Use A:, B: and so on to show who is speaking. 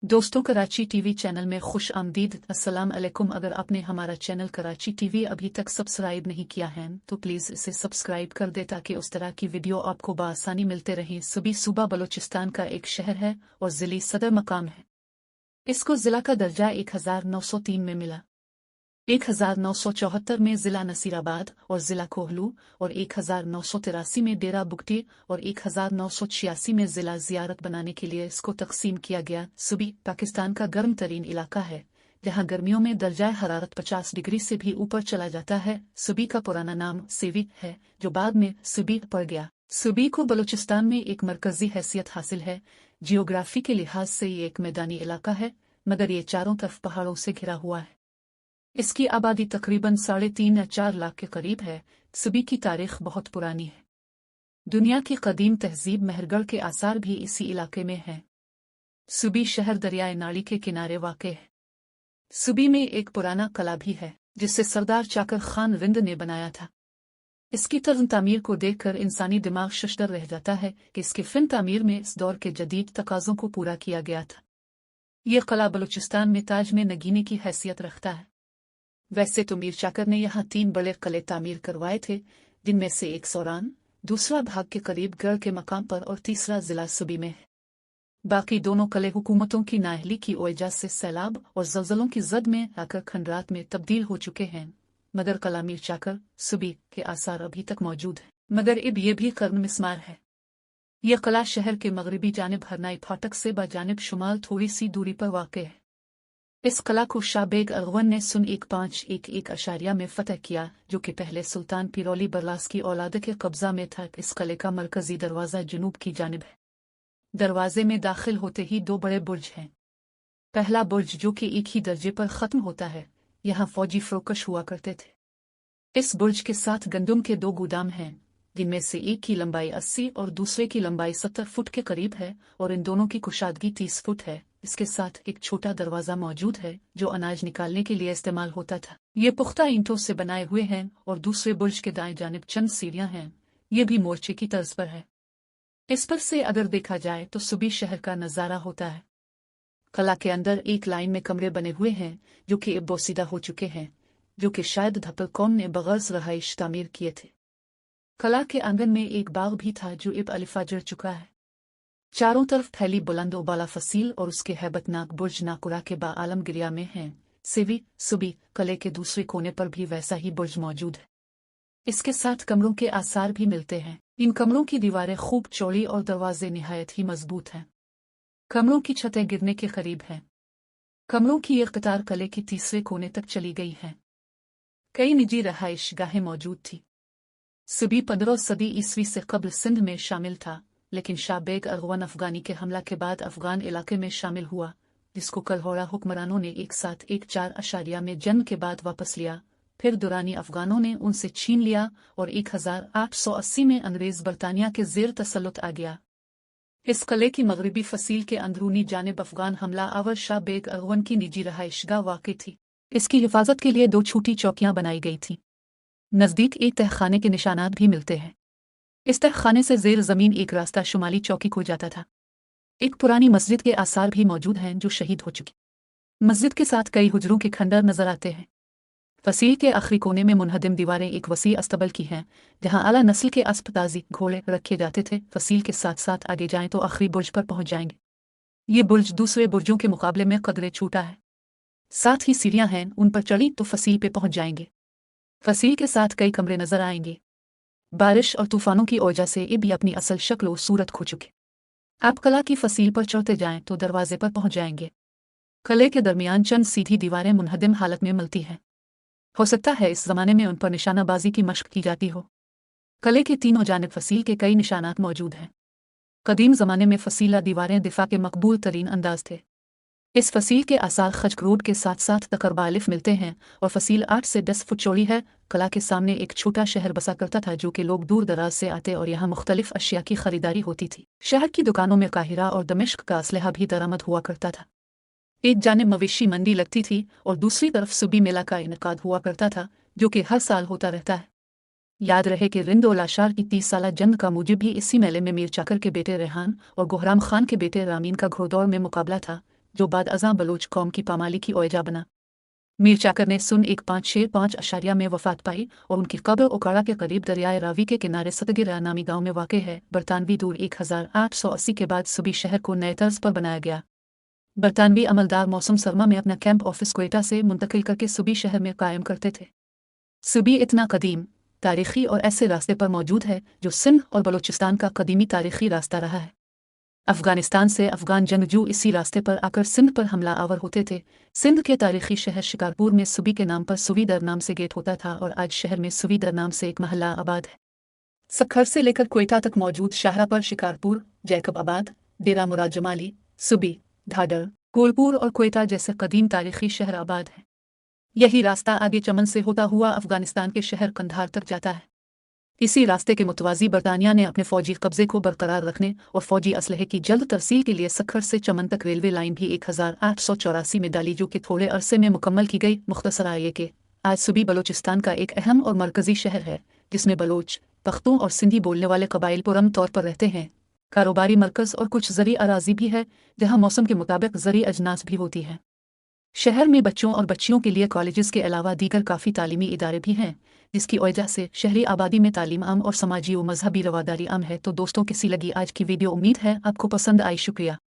A: दोस्तों, Karachi TV channel में खुश आमदीद। अस्सलाम अलैकुम। अगर आपने हमारा चैनल कराची टीवी अभी तक सब्सक्राइब नहीं किया है तो प्लीज़ इसे सब्सक्राइब कर दे ताकि उस तरह की वीडियो आपको बआसानी मिलते रहें। सभी सूबा बलूचिस्तान का एक शहर है और ज़िली सदर मकाम है। इसको ज़िला का दर्जा 1903 में मिला। 1974 में ज़िला नसीराबाद और ज़िला कोहलू और 1983 में डेरा बुगटी और 1986 में ज़िला ज़ियारत बनाने के लिए इसको तकसीम किया गया। सूबी पाकिस्तान का गर्म तरीन इलाका है जहाँ गर्मियों में दर्जा हरारत 50 डिग्री से भी ऊपर चला जाता है। सूबी का पुराना नाम सेवी है जो बाद में सूबी पड़ गया। सूबी को बलूचिस्तान में एक मरकजी हैसियत हासिल है। जियोग्राफी के लिहाज से ये एक मैदानी इलाका है मगर ये चारों तरफ पहाड़ों से घिरा हुआ है। इसकी आबादी तकरीबन 3.5 या 4 लाख के करीब है। सूबी की तारीख बहुत पुरानी है। दुनिया की कदीम तहजीब मेहरगढ़ के आसार भी इसी इलाके में हैं। सूबी शहर दरियाए नाली के किनारे वाक़ है। सूबी में एक पुराना कला भी है जिसे सरदार चाकर खान रिंद ने बनाया था। इसकी तर्ज तामीर को देखकर इंसानी दिमाग शशदर रह जाता है कि इसके फिन तामीर में इस दौर के जदीद तकाज़ों को पूरा किया गया था। यह कला बलूचिस्तान में ताज में नगीने की हैसियत रखता है। वैसे तो मीर चाकर ने यहाँ 3 बड़े किले तामीर करवाए थे, जिनमें से एक सौरान, दूसरा भाग के करीब गढ़ के मकाम पर और तीसरा जिला सूबी में है। बाकी दोनों किले हुकूमतों की नाअहली की वजह से सैलाब और ज़लज़लों की जद में आकर खंडरात में तब्दील हो चुके हैं, मगर किला मीर चाकर सूबी के आसार अभी तक मौजूद हैं। मगर अब ये भी कर्न मिस्मार है। यह किला शहर के मगरबी जानिब हरनाई फाटक से बाजानिब शुमाल थोड़ी सी दूरी पर वाक़ है। इस किला को शाह बेग अगवन ने सन 1511 अशारिया में फतह किया, जो कि पहले सुल्तान पिरोली बरलास की औलाद के कब्जा में था। इस किले का मरकजी दरवाज़ा जुनूब की जानिब है। दरवाजे में दाखिल होते ही 2 बड़े बुर्ज हैं। पहला बुर्ज जो कि एक ही दर्जे पर ख़त्म होता है, यहाँ फौजी फ़रोकश हुआ करते थे। इस बुर्ज के साथ गंदुम के 2 गोदाम हैं, जिनमें से एक की लंबाई 80 और दूसरे की लंबाई 70 फुट के करीब है और इन दोनों की कुशादगी 30 फुट है। इसके साथ एक छोटा दरवाज़ा मौजूद है जो अनाज निकालने के लिए इस्तेमाल होता था। ये पुख्ता ईंटों से बनाए हुए हैं और दूसरे बुर्ज के दाएं जानिब चंद सीढ़ियां हैं। ये भी मोर्चे की तर्ज पर है। इस पर से अगर देखा जाए तो सूबी शहर का नज़ारा होता है। किला के अंदर एक लाइन में कमरे बने हुए हैं जो कि अब बोसीदा हो चुके हैं, जो कि शायद धपल कौम ने बग़र्ज़ रहाइश तामीर किए थे। किला के आंगन में एक बाग भी था जो अब अलिफा जड़ चुका है। चारों तरफ फैली बुलंद और बाला फसील और उसके हैबतनाक बुर्ज नाकुरा के बाआलम गिरिया में हैं। सेवी सूबी किले के दूसरे कोने पर भी वैसा ही बुर्ज मौजूद है। इसके साथ कमरों के आसार भी मिलते हैं। इन कमरों की दीवारें खूब चौड़ी और दरवाजे निहायत ही मजबूत हैं। कमरों की छतें गिरने के करीब हैं। कमरों की एक कतार किले के तीसरे कोने तक चली गई है। कई निजी रहाइश गाहें मौजूद थी। सूबी 15 सदी ईस्वी से कब्ल सिंध में शामिल था, लेकिन शाह बेग अगवन अफगानी के हमला के बाद अफगान इलाके में शामिल हुआ, जिसको कलहोड़ा हुक्मरानों ने एक साथ 14 अशारिया में जंग के बाद वापस लिया। फिर दुरानी अफगानों ने उनसे छीन लिया और 1880 में अंग्रेज़ बरतानिया के ज़ेर तसल्लुत आ गया। इस किले की मगरबी फसील के अंदरूनी जानिब अफगान हमला आवर शाह बेग अगवन की निजी रहाइशगाह वाक़ थी। इसकी हिफाजत के लिए 2 छोटी चौकियां बनाई गई थीं। नज़दीक एक तहखाने के निशानात भी मिलते हैं। इस तहखाने से ज़ेर ज़मीन एक रास्ता शुमाली चौकी को जाता था। एक पुरानी मस्जिद के आसार भी मौजूद हैं जो शहीद हो चुकी। मस्जिद के साथ कई हुजरों के खंडर नजर आते हैं। फसील के आखिरी कोने में मुनहदिम दीवारें एक वसी अस्तबल की हैं, जहां आला नस्ल के अस्पताजी घोड़े रखे जाते थे। फसील के साथ साथ आगे जाएं तो आखिरी बुर्ज पर पहुंच जाएंगे। ये बुर्ज दूसरे बुर्जों के मुकाबले में कदरे छोटा है। साथ ही सीढ़ियां हैं, उन पर चढ़ी तो फसील पे पहुंच जाएंगे। फसील के साथ कई कमरे नजर आएंगे। बारिश और तूफानों की वजह से ये भी अपनी असल शक्ल और सूरत खो चुके। आप किला की फसील पर चढ़ते जाएं तो दरवाजे पर पहुंच जाएंगे। किले के दरमियान चंद सीधी दीवारें मुनहदिम हालत में मिलती हैं। हो सकता है इस जमाने में उन पर निशानाबाजी की मशक की जाती हो। किले के तीनों जानिब फसील के कई निशानात मौजूद हैं। कदीम ज़माने में फसीला दीवारें दिफा के मकबूल तरीन अंदाज थे। इस फसील के आसार खचक रोड के साथ साथ तकरबालिफ मिलते हैं और फसील 8 से 10 फुट चौड़ी है। किला के सामने एक छोटा शहर बसा करता था जो कि लोग दूर दराज से आते और यहाँ मुख्तलिफ अशिया की खरीदारी होती थी। शहर की दुकानों में काहिरा और दमिश्क का असलहा भी दरामद हुआ करता था। एक जानिब मवेशी मंडी लगती थी और दूसरी तरफ सूबी मेला का इनकाद हुआ करता था, जो कि हर साल होता रहता है। याद रहे कि रिंद और लाशार की 30 साला जंग का मूजिब भी इसी मेले में मीर चाकर के बेटे रेहान और गोहराम खान के बेटे रामीन का घोड़दौड़ में मुकाबला था, जो बाद अज़ां बलोच कौम की पामाली की ओयजा बना। मीर चाकर ने सन 1565 में वफात पाई और उनकी कब्र ओकाड़ा के करीब दरियाए रावी के किनारे सतगिरा नामी गांव में वाक़ है। बरतानवी दूर 1880 के बाद सुबी शहर को नए तर्ज पर बनाया गया। बरतानवी अमलदार मौसम सरमा में अपना कैंप ऑफिस क्वेटा से मुंतकिल करके सुबी शहर में कायम करते थे। सुबी इतना कदीम, तारीखी और ऐसे रास्ते पर मौजूद है जो सिंध और बलूचिस्तान का कदीमी तारीखी रास्ता रहा है। अफगानिस्तान से अफगान जंगजू इसी रास्ते पर आकर सिंध पर हमला आवर होते थे। सिंध के तारीखी शहर शिकारपुर में सुबी के नाम पर सुवीदर नाम से गेट होता था और आज शहर में सुवीदर नाम से एक महल्ला आबाद है। सक्खर से लेकर क्वेटा तक मौजूद शाहरा पर शिकारपुर, जैकब आबाद, डेरा मुराद जमाली, सुबी, ढाडर, कोलपुर और क्वेटा जैसे कदीम तारीखी शहर आबाद हैं। यही रास्ता आगे चमन से होता हुआ अफगानिस्तान के शहर कंधार तक जाता है। इसी रास्ते के मुतवाज़ी बरतानिया ने अपने फौजी कब्जे को बरकरार रखने और फौजी असलहे की जल्द तरसील के लिए सक्खर से चमन तक रेलवे लाइन भी 1884 में डाली, जो कि थोड़े अरसे में मुकम्मल की गई। मुख्तसरा ये कि आज सुबी बलूचिस्तान का एक अहम और मरकज़ी शहर है, जिसमें बलोच, पख्तून और सिंधी बोलने वाले कबाइल पुरम तौर पर रहते हैं। कारोबारी मरकज़ और कुछ ज़री अराजी भी है, जहाँ मौसम के मुताबिक ज़री अजनास भी होती है। शहर में बच्चों और बच्चियों के लिए कॉलेजेस के अलावा दीगर काफ़ी तालीमी इदारे भी हैं, जिसकी वजह से शहरी आबादी में तालीम आम और समाजी व मजहबी रवादारी आम है। तो दोस्तों, कैसी लगी आज की वीडियो? उम्मीद है आपको पसंद आई। शुक्रिया।